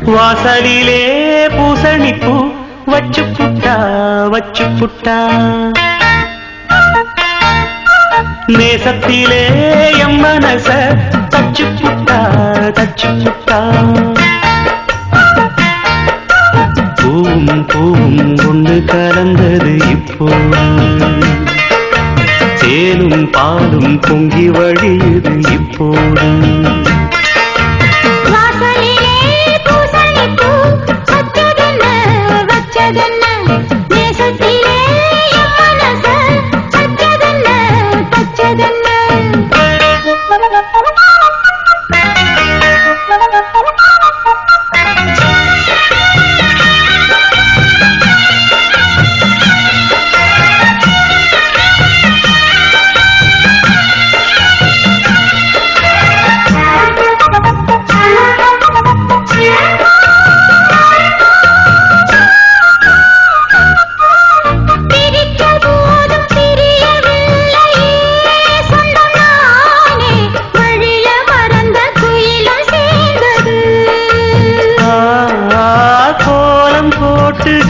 வாசலிலே பூசணிப்பூ வச்சு புட்டா நேசத்திலே எம் மனச தச்சு புட்டா பூவும் ஒன்று கலந்தது இப்போ தேனும் பாலும் பொங்கி வழியுது இப்போது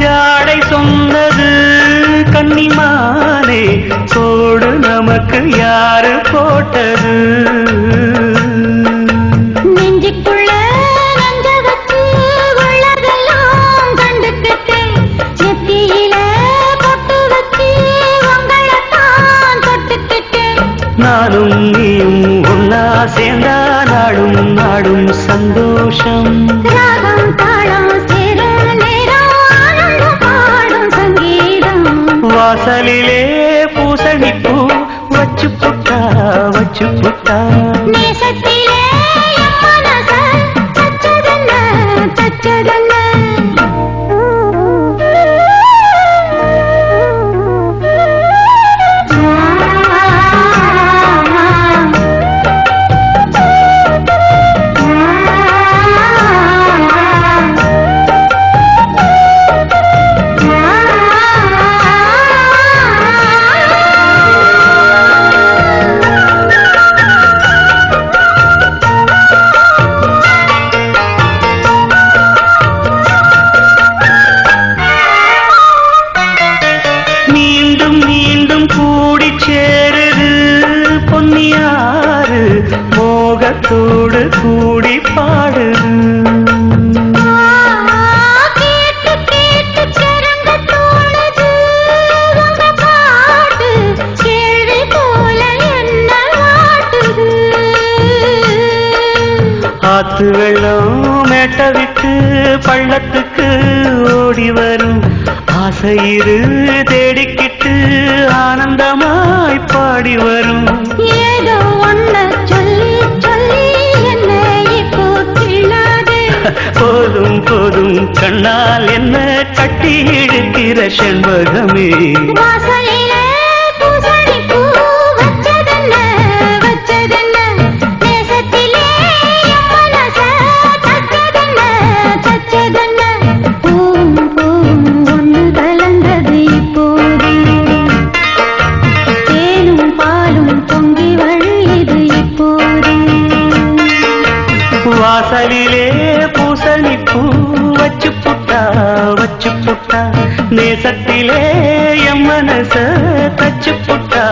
ஜாடை சொன்னது கன்னிமானே சோடு நமக்கு யாரு போட்டது நெஞ்சுக்குள்ள நஞ்ச வச்சு உள்ளதெல்லாம் கண்டுக்கிட்டு நெத்தியில பொட்டு வச்சு உங்களைத்தான் தொட்டுக்கிட்டு நானும் நீயும் ஒன்னா சேர்ந்தா நாடும் சந்தோஷம் ராகம் தாளம் வாசலிலே பூசணிப்பூ வச்சு புட்டா நேசத்திலே மனச தச்சதென்ன மீண்டும் கூடி சேருது பொன்னியாறு மோகத்தோடு கூடி பாடுது ஆத்து வெள்ளம் மேட்ட விட்டு பள்ளத்துக்கு ஓடி வரும் ஆசையிரு தேடிக்கிட்டு ஆனந்தமாய் பாடி வரும் ஏதோ ஒன்ன சொல்லி என்ன இப்போ கிள்ளாது போதும் கண்ணால் என்ன கட்டி இழுக்கிற செண்பகமே வாசலிலே பூசணிப்பூ வச்சதென்ன நேசத்திலே மனச தச்சதென்ன பூவும் ஒன்று கலந்தது இப்போது தேனும் பாலும் பொங்கி வழியுது இப்போது வாசலிலே பூசணிப்பூ வச்சு புட்டா நேசத்திலே எம் மனச தச்சு புட்டா